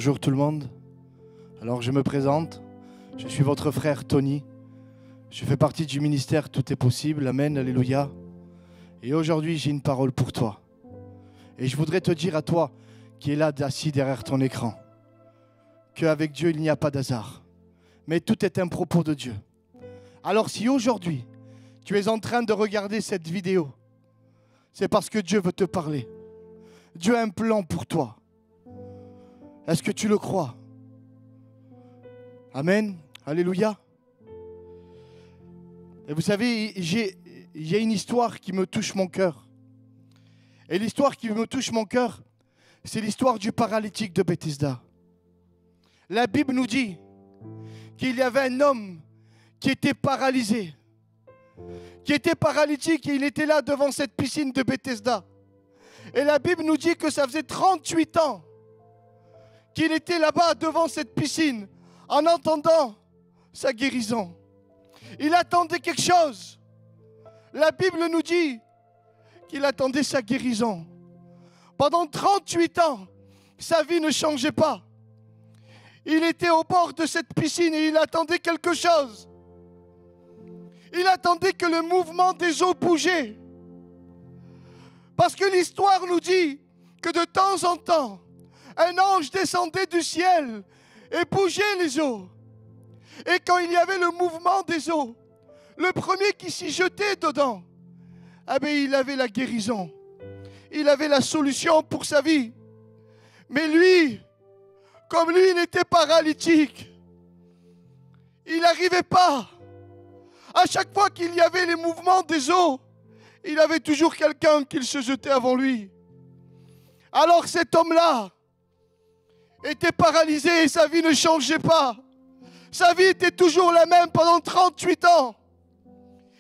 Bonjour tout le monde. Alors je me présente, je suis votre frère Tony. Je fais partie du ministère Tout est possible, Amen, Alléluia. Et aujourd'hui j'ai une parole pour toi. Et je voudrais te dire à toi qui es là assis derrière ton écran, qu'avec Dieu il n'y a pas d'hasard. Mais tout est un propos de Dieu. Alors si aujourd'hui tu es en train de regarder cette vidéo, c'est parce que Dieu veut te parler. Dieu a un plan pour toi. Est-ce que tu le crois? Amen. Alléluia. Et vous savez, il y a une histoire qui me touche mon cœur. Et l'histoire qui me touche mon cœur, c'est l'histoire du paralytique de Bethesda. La Bible nous dit qu'il y avait un homme qui était paralysé, qui était paralytique et il était là devant cette piscine de Bethesda. Et la Bible nous dit que ça faisait 38 ans qu'il était là-bas devant cette piscine en attendant sa guérison. Il attendait quelque chose. La Bible nous dit qu'il attendait sa guérison. Pendant 38 ans, sa vie ne changeait pas. Il était au bord de cette piscine et il attendait quelque chose. Il attendait que le mouvement des eaux bougeait. Parce que l'histoire nous dit que de temps en temps, un ange descendait du ciel et bougeait les eaux. Et quand il y avait le mouvement des eaux, le premier qui s'y jetait dedans, il avait la guérison. Il avait la solution pour sa vie. Mais lui, comme lui, il était paralytique. Il n'arrivait pas. À chaque fois qu'il y avait les mouvements des eaux, il avait toujours quelqu'un qui se jetait avant lui. Alors cet homme-là était paralysé et sa vie ne changeait pas. Sa vie était toujours la même pendant 38 ans.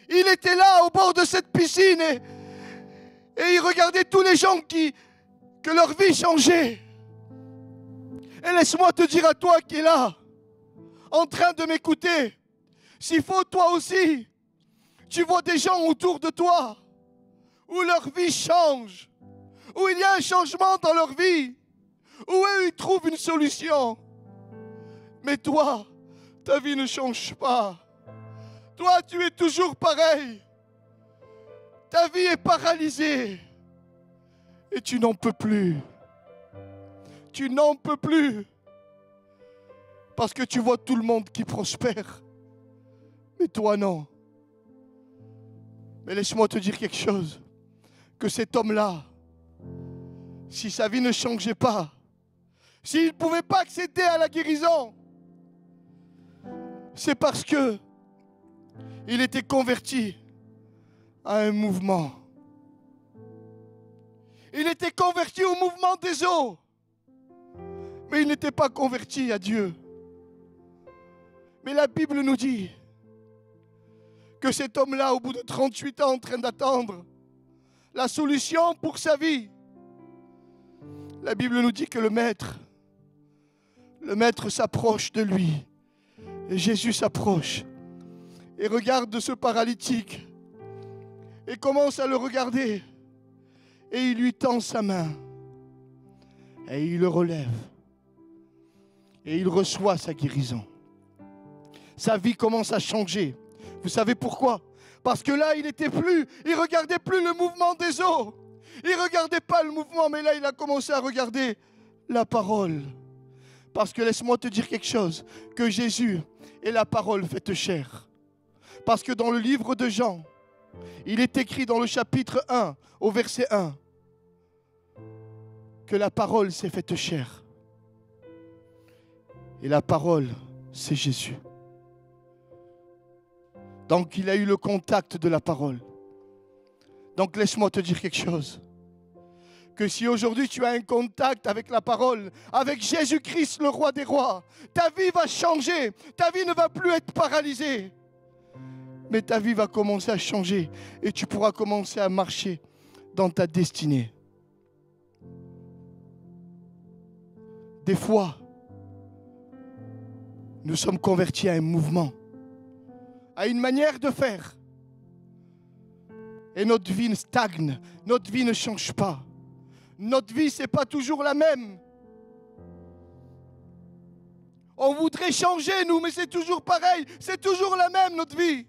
Il était là au bord de cette piscine et il regardait tous les gens que leur vie changeait. Et laisse-moi te dire à toi qui es là, en train de m'écouter, s'il faut toi aussi, tu vois des gens autour de toi où leur vie change, où il y a un changement dans leur vie, où eux ils trouvent une solution. Mais toi, ta vie ne change pas. Toi, tu es toujours pareil. Ta vie est paralysée. Et tu n'en peux plus. Tu n'en peux plus. Parce que tu vois tout le monde qui prospère. Mais toi, non. Mais laisse-moi te dire quelque chose. Que cet homme-là, si sa vie ne changeait pas, s'il ne pouvait pas accéder à la guérison, c'est parce que il était converti à un mouvement. Il était converti au mouvement des eaux. Mais il n'était pas converti à Dieu. Mais la Bible nous dit que cet homme-là, au bout de 38 ans, en train d'attendre la solution pour sa vie, la Bible nous dit que le maître s'approche de lui. Et Jésus s'approche et regarde ce paralytique et commence à le regarder. Et il lui tend sa main et il le relève. Et il reçoit sa guérison. Sa vie commence à changer. Vous savez pourquoi? Parce que là, il ne regardait plus le mouvement des eaux. Il ne regardait pas le mouvement, mais là, il a commencé à regarder la parole. Parce que laisse-moi te dire quelque chose, que Jésus est la parole faite chair. Parce que dans le livre de Jean, il est écrit dans le chapitre 1, au verset 1, que la parole s'est faite chair. Et la parole, c'est Jésus. Donc il a eu le contact de la parole. Donc laisse-moi te dire quelque chose. Que si aujourd'hui tu as un contact avec la parole, avec Jésus-Christ, le roi des rois, ta vie va changer. Ta vie ne va plus être paralysée. Mais ta vie va commencer à changer. Et tu pourras commencer à marcher dans ta destinée. Des fois, nous sommes convertis à un mouvement, à une manière de faire. Et notre vie stagne, notre vie ne change pas. Notre vie, ce n'est pas toujours la même. On voudrait changer, nous, mais c'est toujours pareil. C'est toujours la même, notre vie.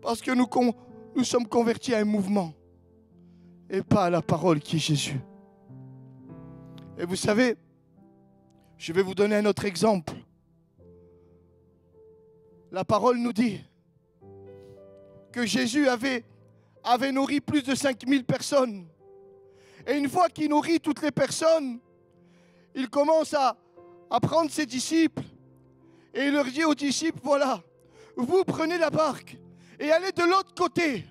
Parce que nous sommes convertis à un mouvement et pas à la parole qui est Jésus. Et vous savez, je vais vous donner un autre exemple. La parole nous dit que Jésus avait nourri plus de 5000 personnes. Et une fois qu'il nourrit toutes les personnes, il commence à prendre ses disciples et il leur dit aux disciples, voilà, vous prenez la barque et allez de l'autre côté.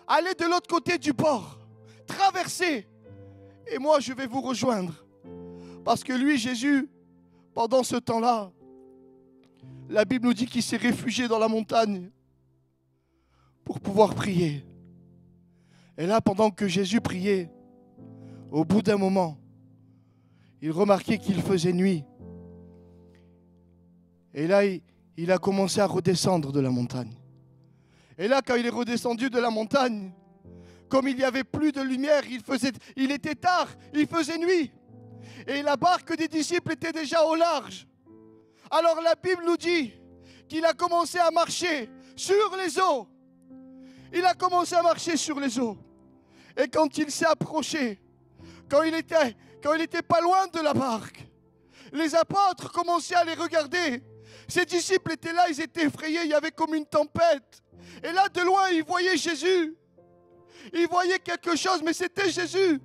Allez de l'autre côté du port. Traversez. Et moi, je vais vous rejoindre. Parce que lui, Jésus, pendant ce temps-là, la Bible nous dit qu'il s'est réfugié dans la montagne pour pouvoir prier. Et là, pendant que Jésus priait, au bout d'un moment, il remarquait qu'il faisait nuit. Et là, il a commencé à redescendre de la montagne. Et là, quand il est redescendu de la montagne, comme il n'y avait plus de lumière, il était tard, il faisait nuit. Et la barque des disciples était déjà au large. Alors la Bible nous dit qu'il a commencé à marcher sur les eaux. Il a commencé à marcher sur les eaux. Et quand il s'est approché, quand il était pas loin de la barque, les apôtres commençaient à les regarder. Ses disciples étaient là, ils étaient effrayés, il y avait comme une tempête. Et là, de loin, ils voyaient Jésus. Ils voyaient quelque chose, mais c'était Jésus.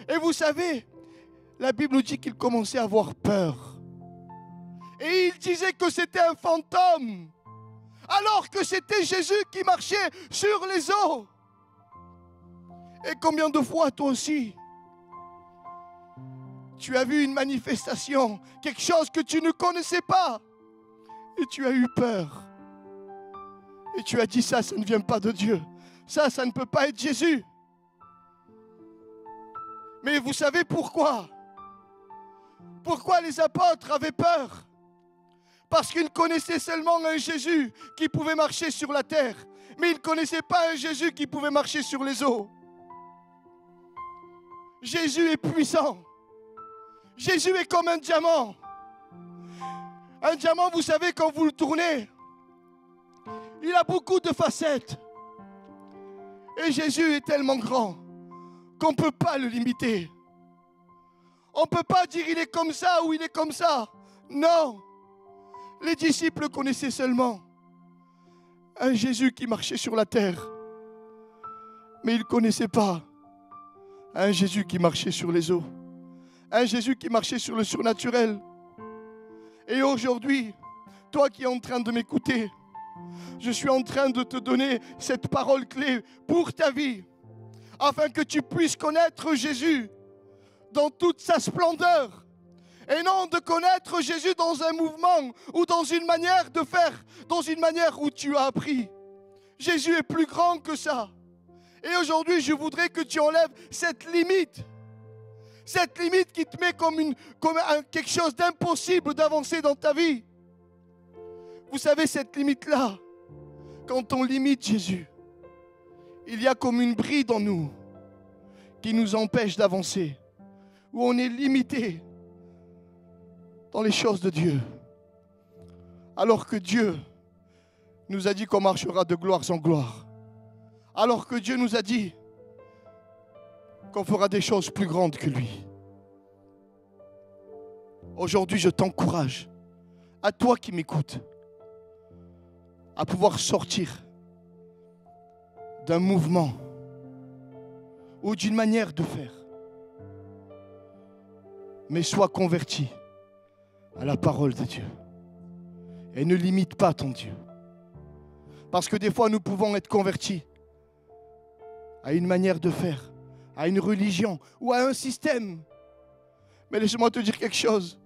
Et vous savez, la Bible nous dit qu'il commençait à avoir peur. Et il disait que c'était un fantôme, alors que c'était Jésus qui marchait sur les eaux. Et combien de fois, toi aussi, tu as vu une manifestation, quelque chose que tu ne connaissais pas, et tu as eu peur. Et tu as dit, ça ne vient pas de Dieu. Ça ne peut pas être Jésus. Mais vous savez pourquoi? Pourquoi les apôtres avaient peur? Parce qu'ils connaissaient seulement un Jésus qui pouvait marcher sur la terre. Mais ils ne connaissaient pas un Jésus qui pouvait marcher sur les eaux. Jésus est puissant. Jésus est comme un diamant. Un diamant, vous savez, quand vous le tournez, il a beaucoup de facettes. Et Jésus est tellement grand qu'on ne peut pas le limiter. On ne peut pas dire il est comme ça ou il est comme ça. Non. Les disciples connaissaient seulement un Jésus qui marchait sur la terre. Mais ils ne connaissaient pas un Jésus qui marchait sur les eaux. Un Jésus qui marchait sur le surnaturel. Et aujourd'hui, toi qui es en train de m'écouter, je suis en train de te donner cette parole clé pour ta vie, afin que tu puisses connaître Jésus dans toute sa splendeur, et non de connaître Jésus dans un mouvement ou dans une manière de faire, dans une manière où tu as appris. Jésus est plus grand que ça. Et aujourd'hui, je voudrais que tu enlèves cette limite qui te met comme quelque chose d'impossible d'avancer dans ta vie. Vous savez, cette limite-là, quand on limite Jésus, il y a comme une bride en nous qui nous empêche d'avancer, où on est limité dans les choses de Dieu. Alors que Dieu nous a dit qu'on marchera de gloire en gloire. Alors que Dieu nous a dit qu'on fera des choses plus grandes que lui. Aujourd'hui, je t'encourage, à toi qui m'écoutes, à pouvoir sortir d'un mouvement ou d'une manière de faire. Mais sois converti à la parole de Dieu. Et ne limite pas ton Dieu. Parce que des fois, nous pouvons être convertis à une manière de faire, à une religion ou à un système. Mais laisse-moi te dire quelque chose.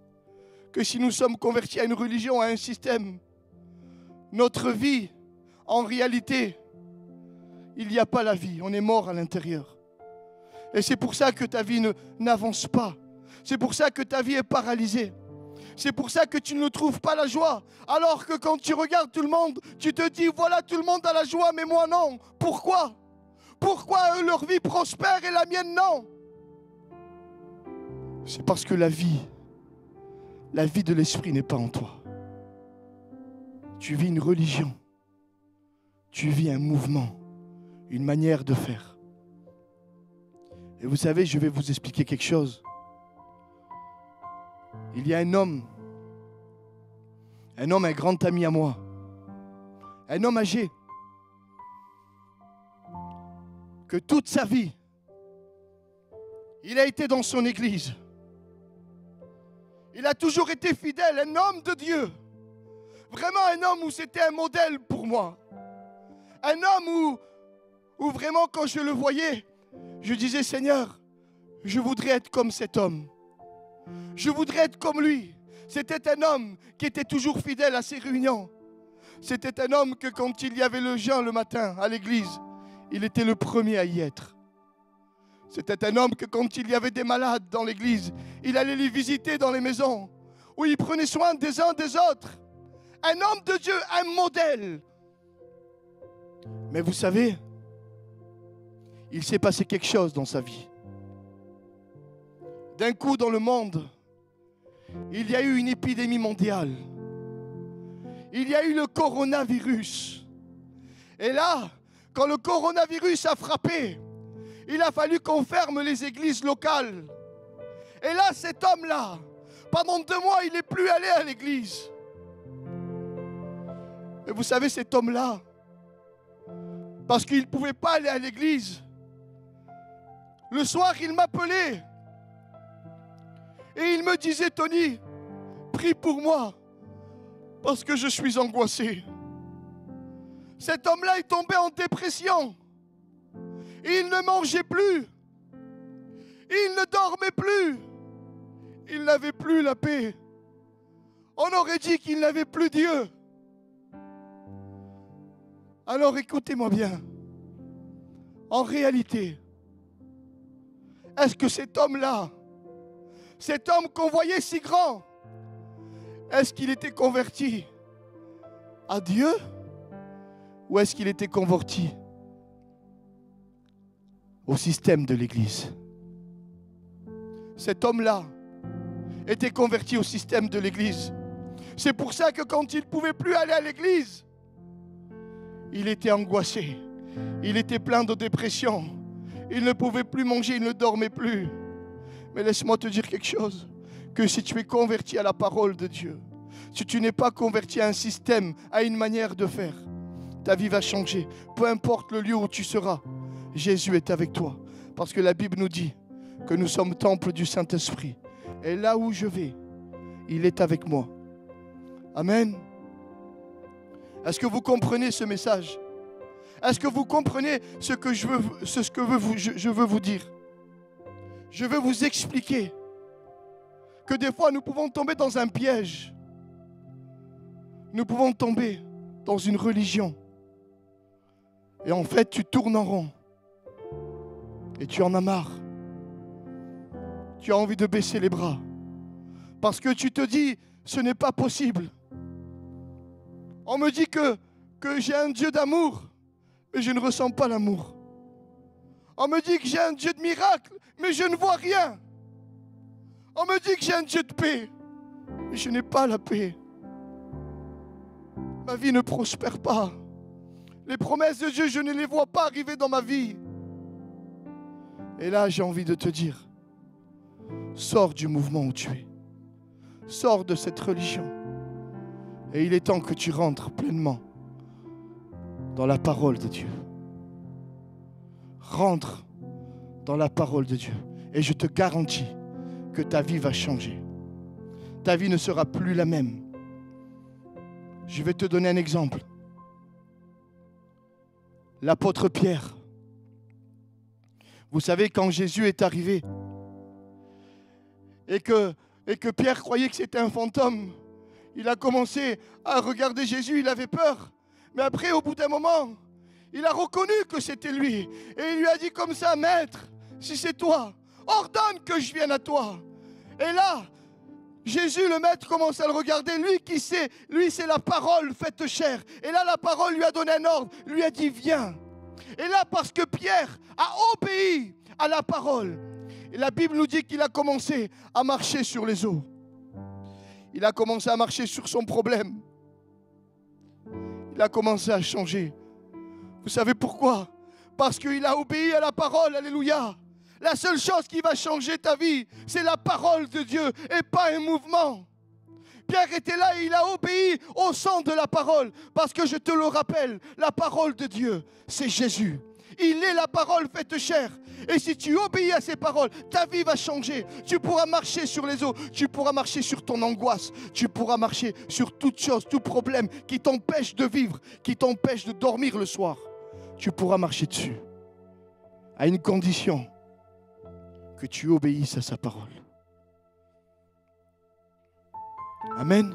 Que si nous sommes convertis à une religion, à un système, notre vie, en réalité, il n'y a pas la vie. On est mort à l'intérieur. Et c'est pour ça que ta vie n'avance pas. C'est pour ça que ta vie est paralysée. C'est pour ça que tu ne trouves pas la joie. Alors que quand tu regardes tout le monde, tu te dis, voilà, tout le monde a la joie, mais moi non. Pourquoi? Pourquoi eux, leur vie prospère et la mienne non? C'est parce que la vie la vie de l'esprit n'est pas en toi. Tu vis une religion. Tu vis un mouvement, une manière de faire. Et vous savez, je vais vous expliquer quelque chose. Il y a un homme, un grand ami à moi, un homme âgé, que toute sa vie, il a été dans son église. Il a toujours été fidèle, un homme de Dieu. Vraiment un homme où c'était un modèle pour moi. Un homme où vraiment quand je le voyais, je disais Seigneur, je voudrais être comme cet homme. Je voudrais être comme lui. C'était un homme qui était toujours fidèle à ses réunions. C'était un homme que quand il y avait le jeûne le matin à l'église, il était le premier à y être. C'était un homme que quand il y avait des malades dans l'église, il allait les visiter dans les maisons, où il prenait soin des uns des autres. Un homme de Dieu, un modèle. Mais vous savez, il s'est passé quelque chose dans sa vie. D'un coup, dans le monde, il y a eu une épidémie mondiale. Il y a eu le coronavirus. Et là, quand le coronavirus a frappé, il a fallu qu'on ferme les églises locales. Et là, cet homme-là, pendant 2 mois, il n'est plus allé à l'église. Et vous savez, cet homme-là, parce qu'il ne pouvait pas aller à l'église, le soir, il m'appelait. Et il me disait, Tony, prie pour moi, parce que je suis angoissé. Cet homme-là est tombé en dépression. Il ne mangeait plus. Il ne dormait plus. Il n'avait plus la paix. On aurait dit qu'il n'avait plus Dieu. Alors écoutez-moi bien. En réalité, est-ce que cet homme-là, cet homme qu'on voyait si grand, est-ce qu'il était converti à Dieu ou est-ce qu'il était converti au système de l'Église? Cet homme-là était converti au système de l'Église. C'est pour ça que quand il ne pouvait plus aller à l'Église, il était angoissé. Il était plein de dépression. Il ne pouvait plus manger, il ne dormait plus. Mais laisse-moi te dire quelque chose. Que si tu es converti à la parole de Dieu, si tu n'es pas converti à un système, à une manière de faire, ta vie va changer. Peu importe le lieu où tu seras, Jésus est avec toi. Parce que la Bible nous dit que nous sommes temple du Saint-Esprit. Et là où je vais, il est avec moi. Amen. Est-ce que vous comprenez ce message? Est-ce que vous comprenez ce que je veux vous dire? Je veux vous expliquer que des fois nous pouvons tomber dans un piège. Nous pouvons tomber dans une religion. Et en fait, tu tournes en rond. Et tu en as marre. Tu as envie de baisser les bras. Parce que tu te dis, ce n'est pas possible. On me dit que j'ai un Dieu d'amour, mais je ne ressens pas l'amour. On me dit que j'ai un Dieu de miracle, mais je ne vois rien. On me dit que j'ai un Dieu de paix, mais je n'ai pas la paix. Ma vie ne prospère pas. Les promesses de Dieu, je ne les vois pas arriver dans ma vie. Et là, j'ai envie de te dire, sors du mouvement où tu es. Sors de cette religion. Et il est temps que tu rentres pleinement dans la parole de Dieu. Rentre dans la parole de Dieu. Et je te garantis que ta vie va changer. Ta vie ne sera plus la même. Je vais te donner un exemple. L'apôtre Pierre. Vous savez, quand Jésus est arrivé et que Pierre croyait que c'était un fantôme, il a commencé à regarder Jésus, il avait peur. Mais après, au bout d'un moment, il a reconnu que c'était lui. Et il lui a dit comme ça, Maître, si c'est toi, ordonne que je vienne à toi. Et là, Jésus, le Maître, commence à le regarder. Lui qui sait, lui c'est la parole faite chair. Et là, la parole lui a donné un ordre, lui a dit, viens. Et là, parce que Pierre a obéi à la parole, et la Bible nous dit qu'il a commencé à marcher sur les eaux. Il a commencé à marcher sur son problème. Il a commencé à changer. Vous savez pourquoi? Parce qu'il a obéi à la parole. Alléluia. La seule chose qui va changer ta vie, c'est la parole de Dieu et pas un mouvement. Pierre était là et il a obéi au son de la parole. Parce que je te le rappelle, la parole de Dieu, c'est Jésus. Il est la parole faite chair. Et si tu obéis à ces paroles, ta vie va changer. Tu pourras marcher sur les eaux. Tu pourras marcher sur ton angoisse. Tu pourras marcher sur toute chose, tout problème qui t'empêche de vivre, qui t'empêche de dormir le soir. Tu pourras marcher dessus. À une condition, que tu obéisses à sa parole. Amen.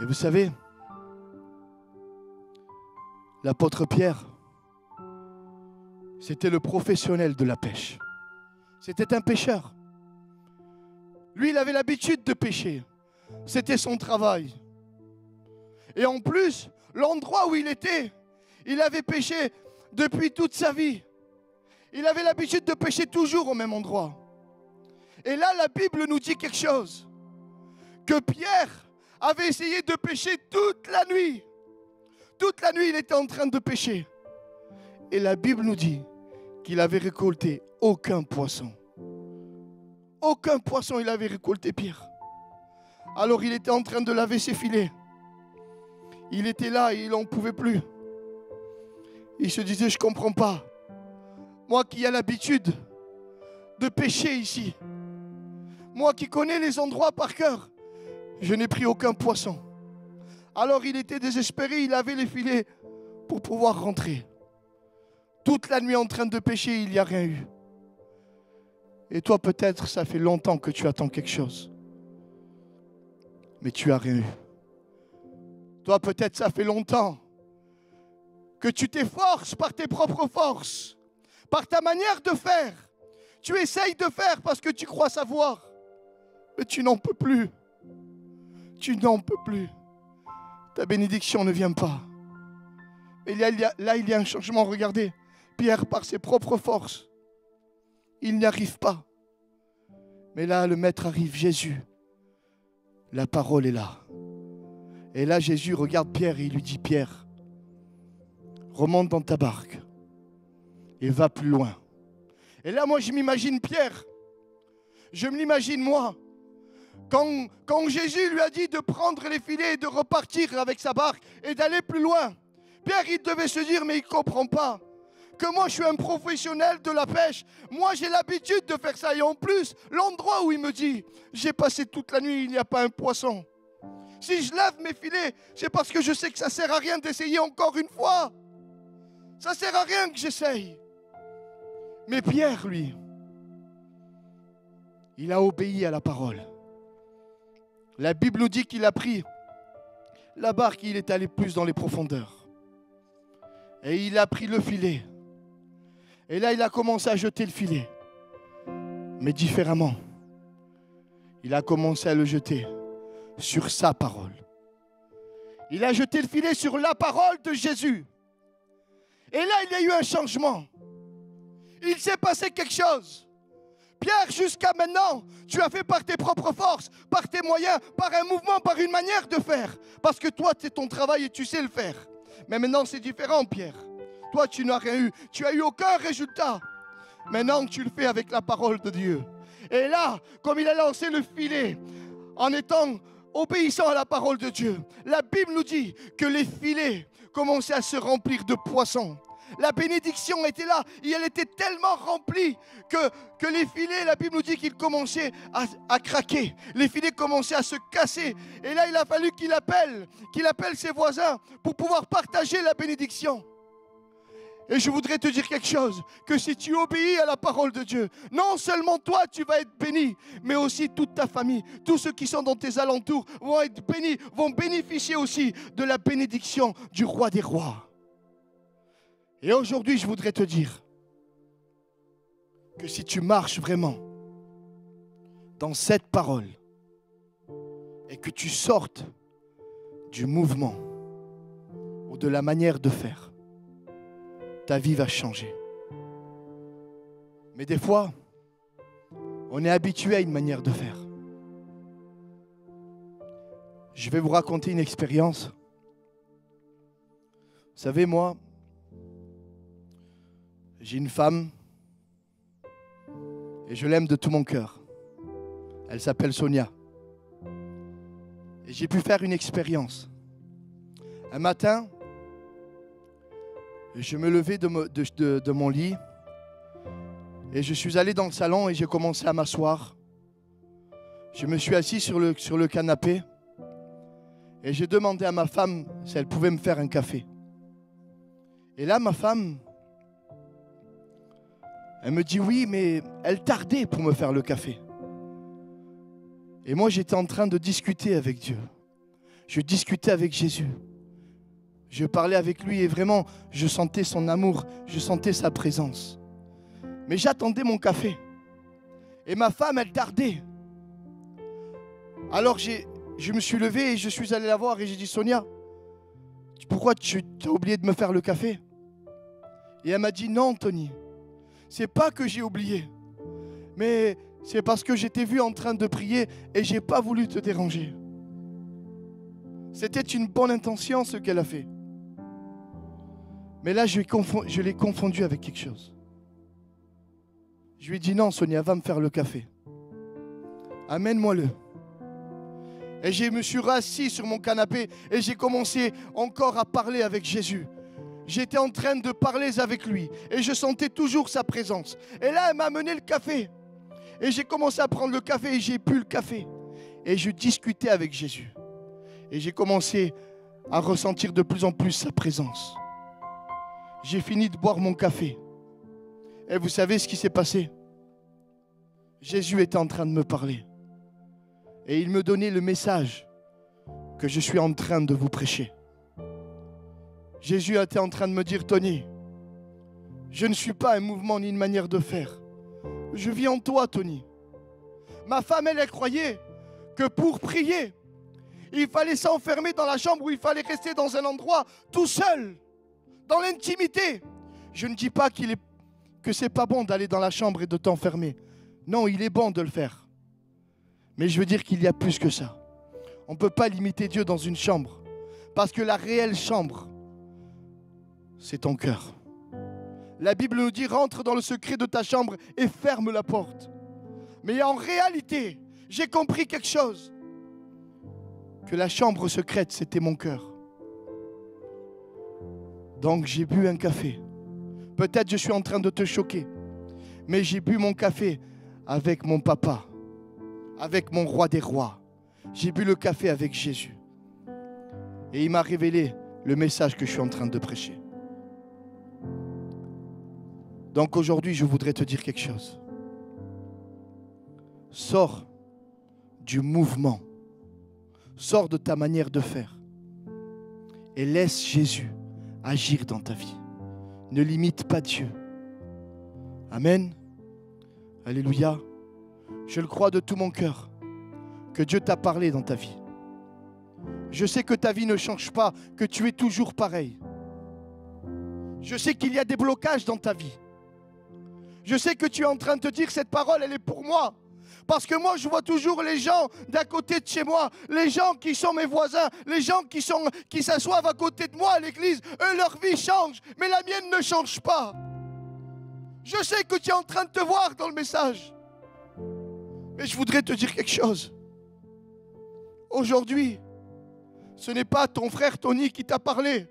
Et vous savez, l'apôtre Pierre, c'était le professionnel de la pêche. C'était un pêcheur. Lui, il avait l'habitude de pêcher. C'était son travail. Et en plus, l'endroit où il était, il avait pêché depuis toute sa vie. Il avait l'habitude de pêcher toujours au même endroit. Et là, la Bible nous dit quelque chose. Que Pierre avait essayé de pêcher toute la nuit. Toute la nuit, il était en train de pêcher. Et la Bible nous dit qu'il avait récolté aucun poisson. Aucun poisson il avait récolté, Pierre. Alors il était en train de laver ses filets. Il était là et il n'en pouvait plus. Il se disait, je ne comprends pas. Moi qui ai l'habitude de pêcher ici. Moi qui connais les endroits par cœur. Je n'ai pris aucun poisson. Alors il était désespéré, il avait les filets pour pouvoir rentrer. Toute la nuit en train de pêcher, il n'y a rien eu. Et toi peut-être, ça fait longtemps que tu attends quelque chose. Mais tu n'as rien eu. Toi peut-être, ça fait longtemps que tu t'efforces par tes propres forces, par ta manière de faire. Tu essayes de faire parce que tu crois savoir. Mais tu n'en peux plus. Tu n'en peux plus. Ta bénédiction ne vient pas. Et là, il y a un changement. Regardez, Pierre, par ses propres forces, il n'y arrive pas. Mais là, le Maître arrive, Jésus. La parole est là. Et là, Jésus regarde Pierre et il lui dit, Pierre, remonte dans ta barque et va plus loin. Et là, moi, je m'imagine Pierre. Je me l'imagine, moi. Quand Jésus lui a dit de prendre les filets et de repartir avec sa barque et d'aller plus loin, Pierre, il devait se dire, mais il ne comprend pas que moi, je suis un professionnel de la pêche. Moi, j'ai l'habitude de faire ça. Et en plus, l'endroit où il me dit, j'ai passé toute la nuit, il n'y a pas un poisson. Si je lave mes filets, c'est parce que je sais que ça ne sert à rien d'essayer encore une fois. Ça ne sert à rien que j'essaye. Mais Pierre, lui, il a obéi à la parole. La Bible nous dit qu'il a pris la barque et il est allé plus dans les profondeurs. Et il a pris le filet. Et là, il a commencé à jeter le filet. Mais différemment. Il a commencé à le jeter sur sa parole. Il a jeté le filet sur la parole de Jésus. Et là, il y a eu un changement. Il s'est passé quelque chose. Pierre, jusqu'à maintenant, tu as fait par tes propres forces, par tes moyens, par un mouvement, par une manière de faire. Parce que toi, c'est ton travail et tu sais le faire. Mais maintenant, c'est différent, Pierre. Toi, tu n'as rien eu. Tu n'as eu aucun résultat. Maintenant, tu le fais avec la parole de Dieu. Et là, comme il a lancé le filet, en étant obéissant à la parole de Dieu, la Bible nous dit que les filets commençaient à se remplir de poissons. La bénédiction était là et elle était tellement remplie que les filets, la Bible nous dit qu'ils commençaient à craquer. Les filets commençaient à se casser. Et là, il a fallu qu'il appelle ses voisins pour pouvoir partager la bénédiction. Et je voudrais te dire quelque chose, que si tu obéis à la parole de Dieu, non seulement toi tu vas être béni, mais aussi toute ta famille, tous ceux qui sont dans tes alentours vont être bénis, vont bénéficier aussi de la bénédiction du roi des rois. Et aujourd'hui, je voudrais te dire que si tu marches vraiment dans cette parole et que tu sortes du mouvement ou de la manière de faire, ta vie va changer. Mais des fois, on est habitué à une manière de faire. Je vais vous raconter une expérience. Vous savez, moi, j'ai une femme et je l'aime de tout mon cœur. Elle s'appelle Sonia. Et j'ai pu faire une expérience. Un matin, je me levais de mon lit et je suis allé dans le salon et j'ai commencé à m'asseoir. Je me suis assis sur le canapé et j'ai demandé à ma femme si elle pouvait me faire un café. Et là, ma femme, elle me dit oui, mais elle tardait pour me faire le café. Et moi, j'étais en train de discuter avec Dieu. Je discutais avec Jésus. Je parlais avec lui et vraiment, je sentais son amour, je sentais sa présence. Mais j'attendais mon café. Et ma femme, elle tardait. Alors je me suis levé et je suis allé la voir et j'ai dit, Sonia, pourquoi tu as oublié de me faire le café? Et elle m'a dit, non, Tony, c'est pas que j'ai oublié, mais c'est parce que j'étais vu en train de prier et j'ai pas voulu te déranger. C'était une bonne intention ce qu'elle a fait. Mais là, je l'ai confondu avec quelque chose. Je lui ai dit, non, Sonia, va me faire le café. Amène-moi-le. Et je me suis rassis sur mon canapé et j'ai commencé encore à parler avec Jésus. J'étais en train de parler avec lui et je sentais toujours sa présence. Et là, elle m'a amené le café. Et j'ai commencé à prendre le café et j'ai bu le café. Et je discutais avec Jésus. Et j'ai commencé à ressentir de plus en plus sa présence. J'ai fini de boire mon café. Et vous savez ce qui s'est passé? Jésus était en train de me parler. Et il me donnait le message que je suis en train de vous prêcher. Jésus était en train de me dire, Tony, je ne suis pas un mouvement ni une manière de faire. Je vis en toi, Tony. Ma femme, elle croyait que pour prier, il fallait s'enfermer dans la chambre, ou il fallait rester dans un endroit tout seul, dans l'intimité. Je ne dis pas que c'est pas bon d'aller dans la chambre et de t'enfermer. Non, il est bon de le faire. Mais je veux dire qu'il y a plus que ça. On ne peut pas limiter Dieu dans une chambre. Parce que la réelle chambre, c'est ton cœur. La Bible nous dit, rentre dans le secret de ta chambre et ferme la porte. Mais en réalité, j'ai compris quelque chose. Que la chambre secrète, c'était mon cœur. Donc j'ai bu un café. Peut-être je suis en train de te choquer. Mais j'ai bu mon café avec mon papa. Avec mon roi des rois. J'ai bu le café avec Jésus. Et il m'a révélé le message que je suis en train de prêcher. Donc aujourd'hui, je voudrais te dire quelque chose. Sors du mouvement. Sors de ta manière de faire. Et laisse Jésus agir dans ta vie. Ne limite pas Dieu. Amen. Alléluia. Je le crois de tout mon cœur que Dieu t'a parlé dans ta vie. Je sais que ta vie ne change pas, que tu es toujours pareil. Je sais qu'il y a des blocages dans ta vie. Je sais que tu es en train de te dire, cette parole, elle est pour moi. Parce que moi, je vois toujours les gens d'à côté de chez moi, les gens qui sont mes voisins, les gens qui s'assoivent à côté de moi à l'église. Eux, leur vie change, mais la mienne ne change pas. Je sais que tu es en train de te voir dans le message. Mais je voudrais te dire quelque chose. Aujourd'hui, ce n'est pas ton frère Tony qui t'a parlé.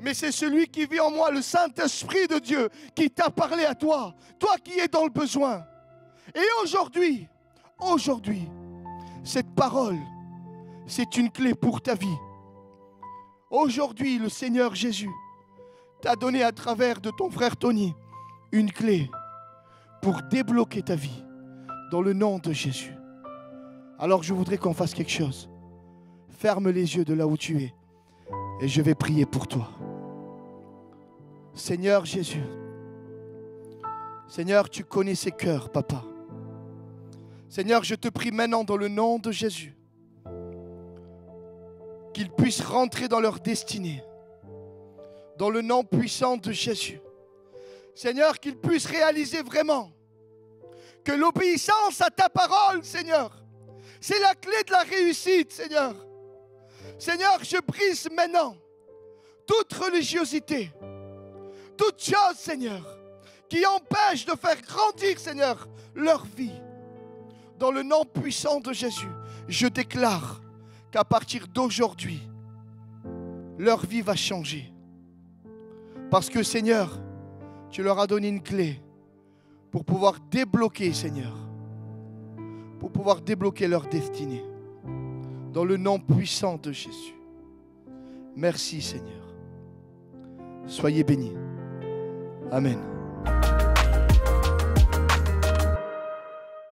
Mais c'est celui qui vit en moi, le Saint-Esprit de Dieu, qui t'a parlé à toi. Toi qui es dans le besoin. Et aujourd'hui, cette parole, c'est une clé pour ta vie. Aujourd'hui, le Seigneur Jésus t'a donné à travers de ton frère Tony une clé pour débloquer ta vie dans le nom de Jésus. Alors je voudrais qu'on fasse quelque chose. Ferme les yeux de là où tu es et je vais prier pour toi. Seigneur Jésus, Seigneur, tu connais ces cœurs, Papa. Seigneur, je te prie maintenant dans le nom de Jésus qu'ils puissent rentrer dans leur destinée. Dans le nom puissant de Jésus. Seigneur, qu'ils puissent réaliser vraiment que l'obéissance à ta parole, Seigneur, C'est la clé de la réussite, Seigneur. Seigneur, je brise maintenant toute religiosité, toute chose, Seigneur, qui empêche de faire grandir, Seigneur, leur vie. Dans le nom puissant de Jésus, je déclare qu'à partir d'aujourd'hui, leur vie va changer. Parce que, Seigneur, tu leur as donné une clé pour pouvoir débloquer, Seigneur, pour pouvoir débloquer leur destinée. Dans le nom puissant de Jésus. Merci, Seigneur. Soyez bénis. Amen.